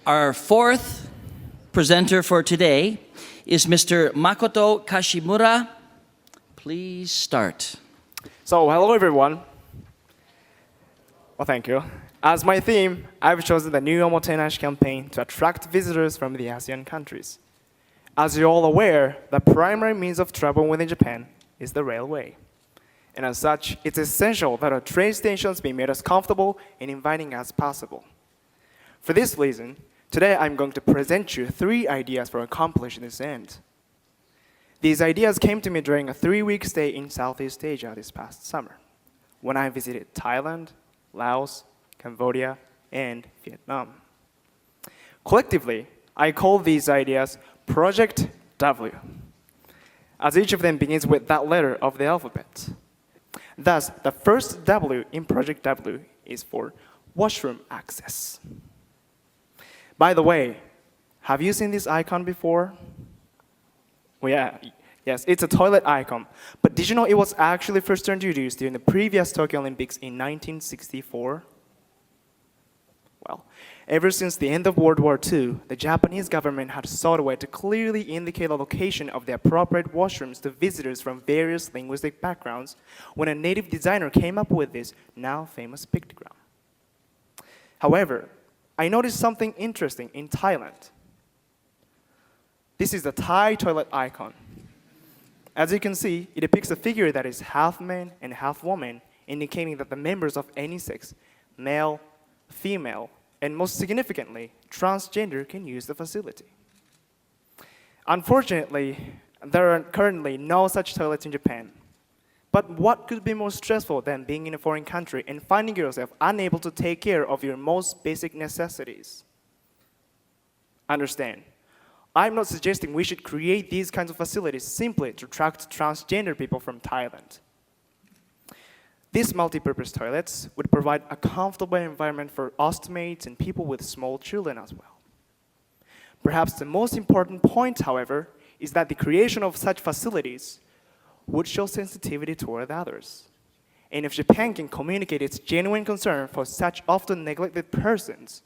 Our fourth presenter for today is Mr. Makoto Kashimura. Please start. So, hello everyone. Well, thank you. As my theme, I've chosen the new Omotenashi campaign to attract visitors from the ASEAN countries. As you're all aware, the primary means of travel within Japan is the railway. And as such, it's essential that our train stations be made as comfortable and inviting as possible. For this reason, today I'm going to present you 3 ideas for accomplishing this end. These ideas came to me during a 3-week stay in Southeast Asia this past summer, when I visited Thailand, Laos, Cambodia, and Vietnam. Collectively, I call these ideas Project W, as each of them begins with that letter of the alphabet. Thus, the first W in Project W is for washroom access. By the way, have you seen this icon before? Well, yes, it's a toilet icon. But did you know it was actually first introduced during the previous Tokyo Olympics in 1964? Well, ever since the end of World War II, the Japanese government had sought a way to clearly indicate the location of the appropriate washrooms to visitors from various linguistic backgrounds when a native designer came up with this now famous pictogram. However, I noticed something interesting in Thailand. This is the Thai toilet icon. As you can see, it depicts a figure that is half man and half woman, indicating that the members of any sex, male, female, and most significantly, transgender can use the facility. Unfortunately, there are currently no such toilets in Japan. But what could be more stressful than being in a foreign country and finding yourself unable to take care of your most basic necessities? Understand, I'm not suggesting we should create these kinds of facilities simply to attract transgender people from Thailand. These multi-purpose toilets would provide a comfortable environment for ostmates and people with small children as well. Perhaps the most important point, however, is that the creation of such facilities would show sensitivity toward others. And if Japan can communicate its genuine concern for such often neglected persons,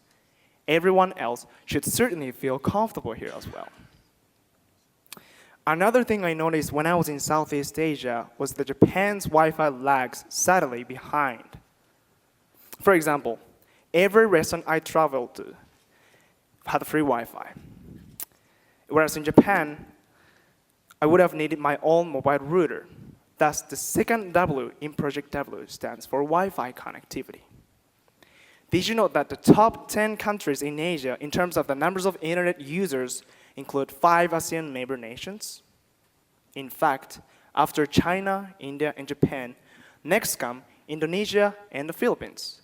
everyone else should certainly feel comfortable here as well. Another thing I noticed when I was in Southeast Asia was that Japan's Wi-Fi lags sadly behind. For example, every restaurant I traveled to had free Wi-Fi. Whereas in Japan, I would have needed my own mobile router. Thus, the second W in Project W stands for Wi-Fi connectivity. Did you know that the top 10 countries in Asia in terms of the numbers of internet users include 5 ASEAN neighbor nations? In fact, after China, India, and Japan, next come Indonesia and the Philippines,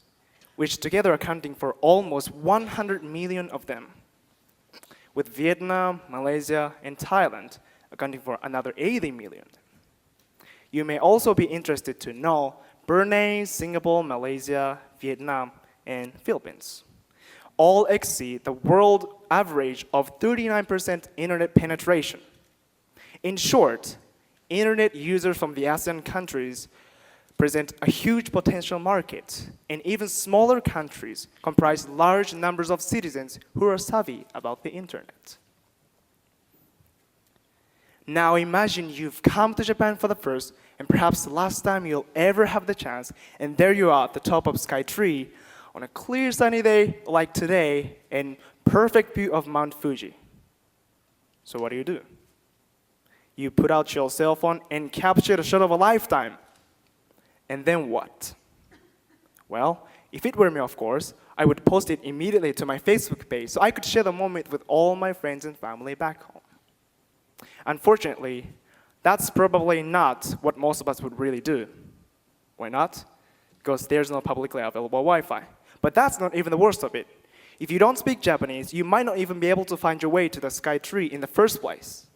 which together are accounting for almost 100 million of them, with Vietnam, Malaysia, and Thailand accounting for another 80 million. You may also be interested to know Brunei, Singapore, Malaysia, Vietnam, and Philippines all exceed the world average of 39% internet penetration. In short, internet users from the ASEAN countries present a huge potential market, and even smaller countries comprise large numbers of citizens who are savvy about the internet. Now imagine you've come to Japan for the first and perhaps the last time you'll ever have the chance, and there you are at the top of Skytree on a clear sunny day like today and perfect view of Mount Fuji. So what do? You put out your cell phone and capture the shot of a lifetime. And then what? Well, if it were me, of course, I would post it immediately to my Facebook page so I could share the moment with all my friends and family back home. Unfortunately, that's probably not what most of us would really do. Why not? Because there's no publicly available Wi-Fi. But that's not even the worst of it. If you don't speak Japanese, you might not even be able to find your way to the Skytree in the first place.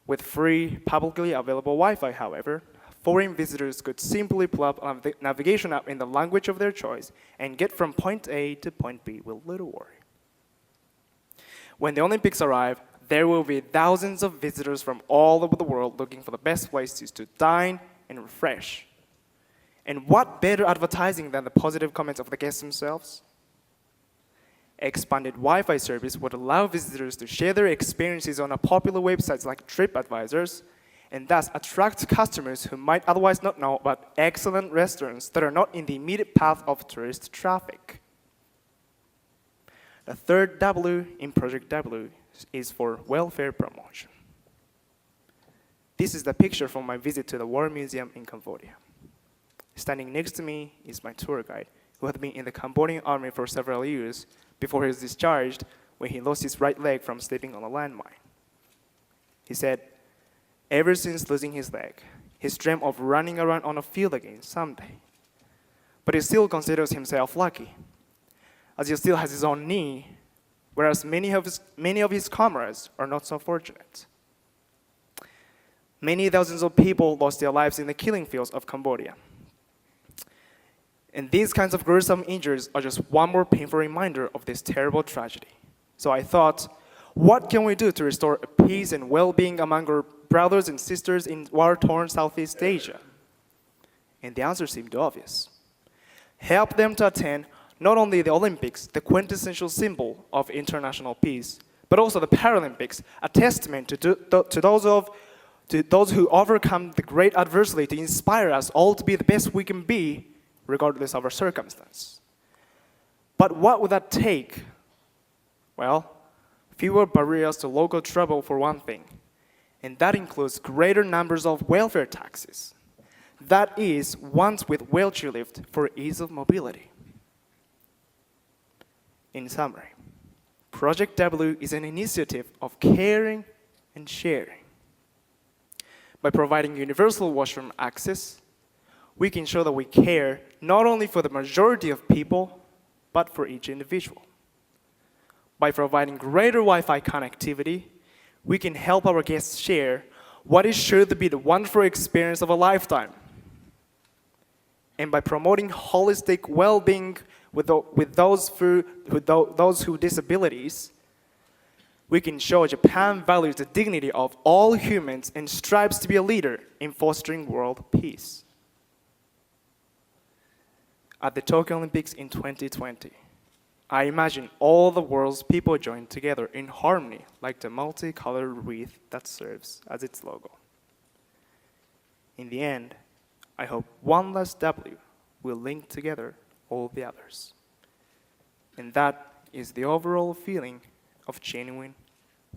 With free, publicly available Wi-Fi, however, foreign visitors could simply pull up a navigation app in the language of their choice and get from point A to point B with little worry. When the Olympics arrive, there will be thousands of visitors from all over the world looking for the best places to dine and refresh. And what better advertising than the positive comments of the guests themselves? Expanded Wi-Fi service would allow visitors to share their experiences on popular websites like TripAdvisors, and thus attract customers who might otherwise not know about excellent restaurants that are not in the immediate path of tourist traffic. The third W in Project W is for welfare promotion. This is the picture from my visit to the War Museum in Cambodia. Standing next to me is my tour guide, who had been in the Cambodian army for several years before he was discharged when he lost his right leg from sleeping on a landmine. He said, ever since losing his leg, he's dreamt of running around on a field again someday. But he still considers himself lucky, as he still has his own knee, whereas many of his comrades are not so fortunate. Many thousands of people lost their lives in the killing fields of Cambodia. And these kinds of gruesome injuries are just one more painful reminder of this terrible tragedy. So I thought, what can we do to restore peace and well-being among our brothers and sisters in war-torn Southeast Asia? And the answer seemed obvious. Help them to attend not only the Olympics, the quintessential symbol of international peace, but also the Paralympics, a testament to those who overcome the great adversity to inspire us all to be the best we can be, regardless of our circumstance. But what would that take? Well, fewer barriers to local travel for one thing, and that includes greater numbers of welfare taxis. That is, ones with wheelchair lift for ease of mobility. In summary, Project W is an initiative of caring and sharing. By providing universal washroom access, we can show that we care not only for the majority of people, but for each individual. By providing greater Wi-Fi connectivity, we can help our guests share what is sure to be the wonderful experience of a lifetime. And by promoting holistic well-being with those with disabilities, we can show Japan values the dignity of all humans and strives to be a leader in fostering world peace. At the Tokyo Olympics in 2020, I imagine all the world's people joined together in harmony like the multicolored wreath that serves as its logo. In the end, I hope one less W will link together all the others. And that is the overall feeling of genuine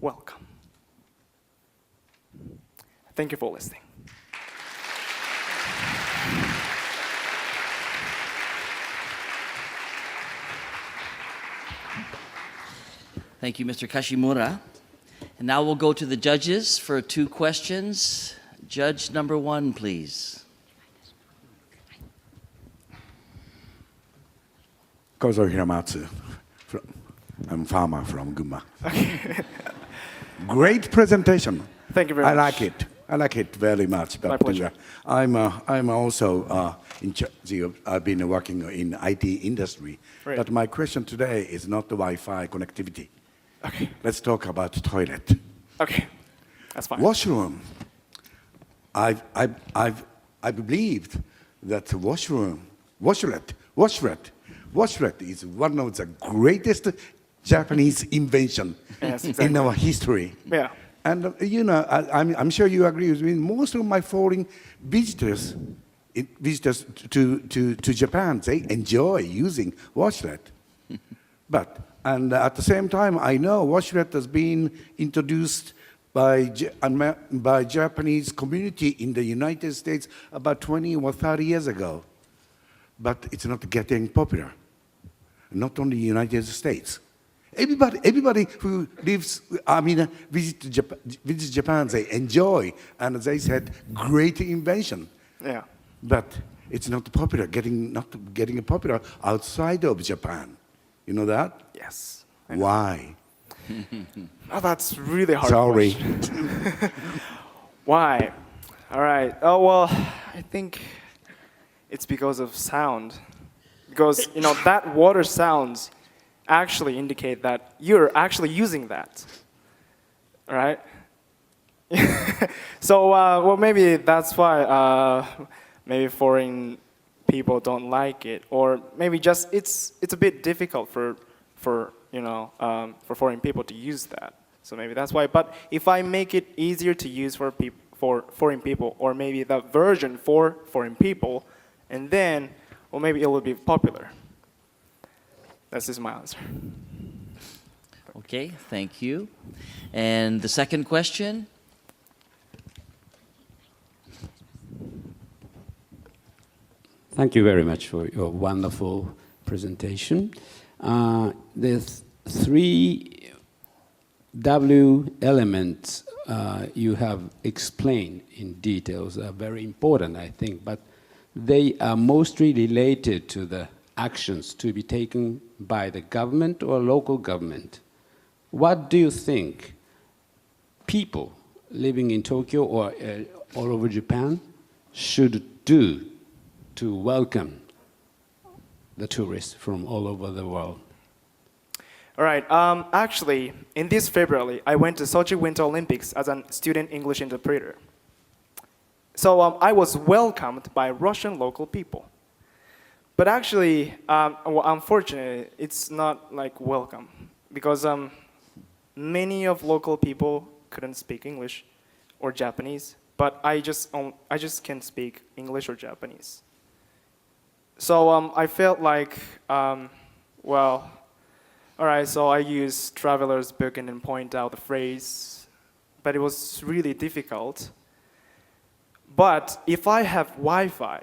welcome. Thank you for listening. Thank you, Mr. Kashimura. And now we'll go to the judges for 2 questions. Judge number 1, please. Kozo Hiramatsu. I'm a farmer from Gunma. Great presentation. Thank you very much. I like it very much. My pleasure. I'm also in charge. I've been working in IT industry. Right. But my question today is not the Wi-Fi connectivity. Okay. Let's talk about toilet. Okay. That's fine. Washroom. I believed that washlet is one of the greatest Japanese invention Yes, exactly. in our history. Yeah. And I'm sure you agree with me. Most of my foreign visitors to Japan, they enjoy using washlet. And at the same time, I know washlet has been introduced by Japanese community in the United States about 20 or 30 years ago. But it's not getting popular. Not only the United States. Everybody who visits Japan, they enjoy, and they said, great invention. Yeah. But it's not getting popular outside of Japan. You know that? Yes. Why? Oh, that's really hard. Sorry. Question. Why? All right. Oh, well, I think it's because of sound. Because, that water sounds actually indicate that you're actually using that. All right? So, well, maybe that's why maybe foreign people don't like it. Or maybe just it's a bit difficult for for for foreign people to use that. So maybe that's why. But if I make it easier to use for foreign people, or maybe the version for foreign people, and then, well, maybe it will be popular. That's just my answer. Okay, thank you. And the second question? Thank you very much for your wonderful presentation. There's 3 W elements you have explained in details are very important, I think, but they are mostly related to the actions to be taken by the government or local government. What do you think people living in Tokyo or all over Japan should do to welcome the tourists from all over the world? All right. Actually, in this February, I went to Sochi Winter Olympics as a student English interpreter. So I was welcomed by Russian local people. But actually, well, unfortunately, it's not like welcome because many of local people couldn't speak English or Japanese. But I just can speak English or Japanese. So I felt like, well, all right, so I used Traveler's Book and then point out the phrase, but it was really difficult. But if I have Wi-Fi,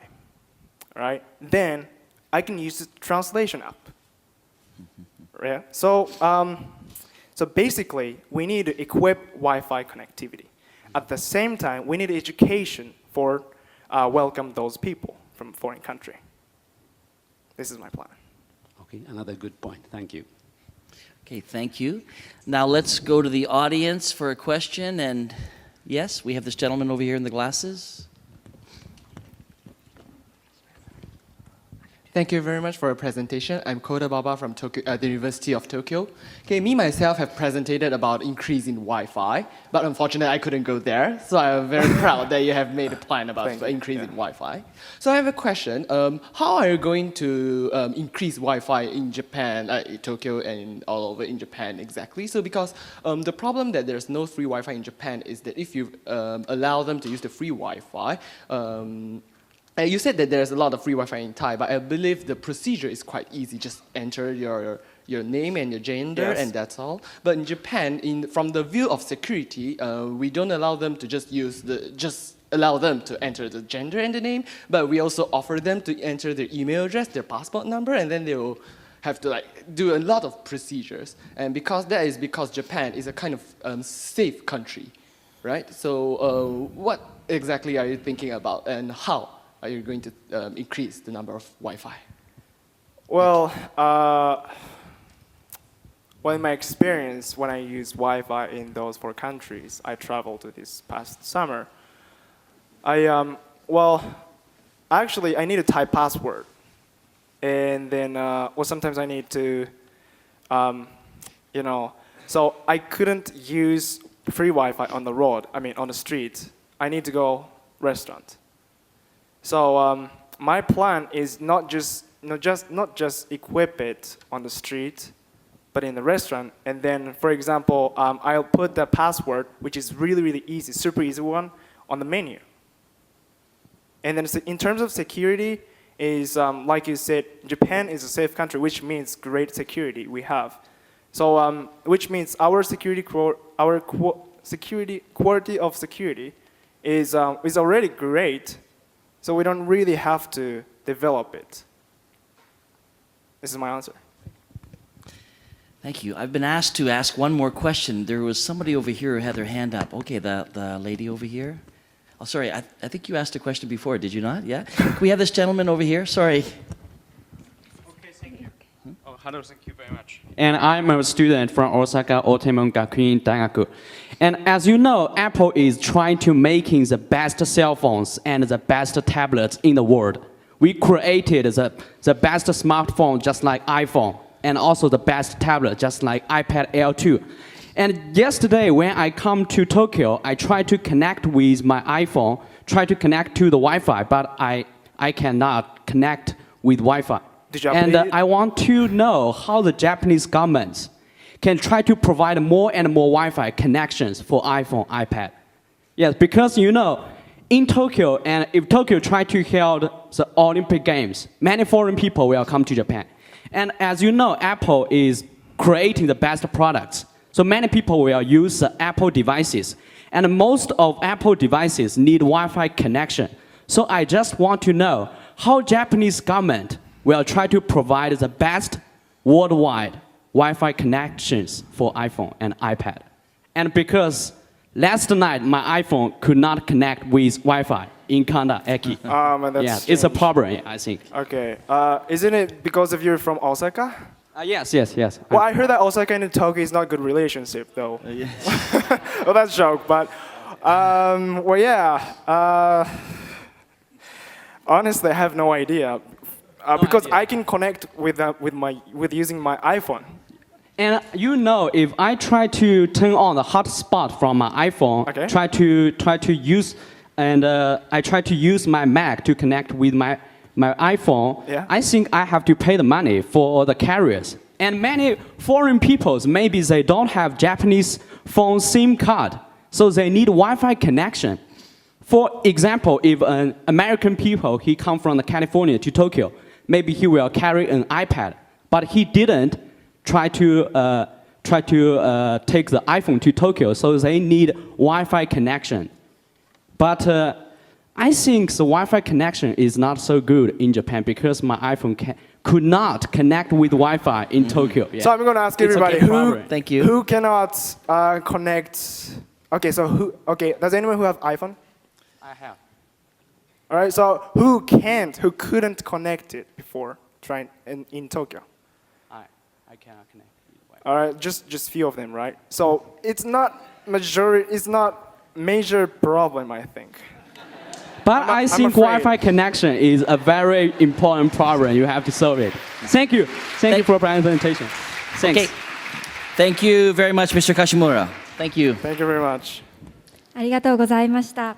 right, then I can use the translation app. Yeah? So basically, we need to equip Wi-Fi connectivity. At the same time, we need education for welcome those people from foreign country. This is my plan. Okay, another good point. Thank you. Okay, thank you. Now let's go to the audience for a question. And yes, we have this gentleman over here in the glasses. Thank you very much for your presentation. I'm Kota Baba from Tokyo, the University of Tokyo. Okay, me myself have presented about increase in Wi-Fi, but unfortunately I couldn't go there. So I'm very proud that you have made a plan about increase in Wi-Fi. So I have a question. How are you going to increase Wi-Fi in Japan, Tokyo, and all over in Japan exactly? So because the problem that there's no free Wi-Fi in Japan is that if you allow them to use the free Wi-Fi, you said that there's a lot of free Wi-Fi in Thai, but I believe the procedure is quite easy. Just enter your name and your gender, Yes. and that's all. But in Japan, from the view of security, we don't allow them to just allow them to enter the gender and the name, but we also offer them to enter their email address, their passport number, and then they will have to do a lot of procedures. And because Japan is a kind of safe country, right? So what exactly are you thinking about, and how are you going to increase the number of Wi-Fi? Well, in my experience, when I use Wi-Fi in those 4 countries I traveled to this past summer, actually I need a Thai password, and then sometimes I need to, so I couldn't use free Wi-Fi on the road. I mean, on the street. I need to go restaurant. So my plan is not just equip it on the street, but in the restaurant. And then, for example, I'll put the password, which is really, really easy, super easy one, on the menu. And then in terms of security, is like you said, Japan is a safe country, which means great security we have. So which means our quality of security is already great. So we don't really have to develop it. This is my answer. Thank you. I've been asked to ask one more question. There was somebody over here who had their hand up. Okay, the lady over here. Oh, sorry, I think you asked a question before, did you not? Yeah? Can we have this gentleman over here? Sorry. Okay, thank you. Oh, hello, thank you very much. And I'm a student from Osaka Otemon Gakuin Daigaku. And as you know, Apple is trying to making the best cell phones and the best tablets in the world. We created the best smartphone just like iPhone, and also the best tablet just like iPad Air 2. And yesterday when I come to Tokyo, I tried to connect with my iPhone, try to connect to the Wi-Fi, but I cannot connect with Wi-Fi. Did you And update it? I want to know how the Japanese government can try to provide more and more Wi-Fi connections for iPhone, iPad. Yes, because in Tokyo, and if Tokyo try to hold the Olympic Games, many foreign people will come to Japan. And as you know, Apple is creating the best products. So many people will use the Apple devices. And most of Apple devices need Wi-Fi connection. So I just want to know how Japanese government will try to provide the best worldwide Wi-Fi connections for iPhone and iPad. And because last night my iPhone could not connect with Wi-Fi in Kanda, Eki. Man, that's Yeah, it's a strange. problem, I think. Okay. Isn't it because of you're from Osaka? Yes. Well, I heard that Osaka and Tokyo is not good relationship, though. Well, that's a joke, but well, yeah. Honestly, I have no idea because idea. I can connect with using my iPhone. And if I try to turn on the hotspot from my iPhone, Okay. try to use, and I try to use my Mac to connect with my iPhone, Yeah. I think I have to pay the money for the carriers. And many foreign peoples, maybe they don't have Japanese phone SIM card, so they need Wi-Fi connection. For example, if an American people, he come from California to Tokyo, maybe he will carry an iPad, but he didn't try to take the iPhone to Tokyo, so they need Wi-Fi connection. But I think the Wi-Fi connection is not so good in Japan because my iPhone could not connect with Wi-Fi in Tokyo. Yeah. So I'm going to ask It's everybody okay, problem. Thank you. who cannot connect. Okay, so does anyone who have iPhone? I have. All right, so who couldn't connect it before trying in Tokyo? I cannot connect. All right, just few of them, right? So it's not major problem, I think. But I think afraid. Wi-Fi connection is a very important problem. You have to solve it. Thank you. Thank you for presentation. Thanks. Okay. Thank you very much, Mr. Kashimura. Thank you. Thank you very much. ありがとうございました。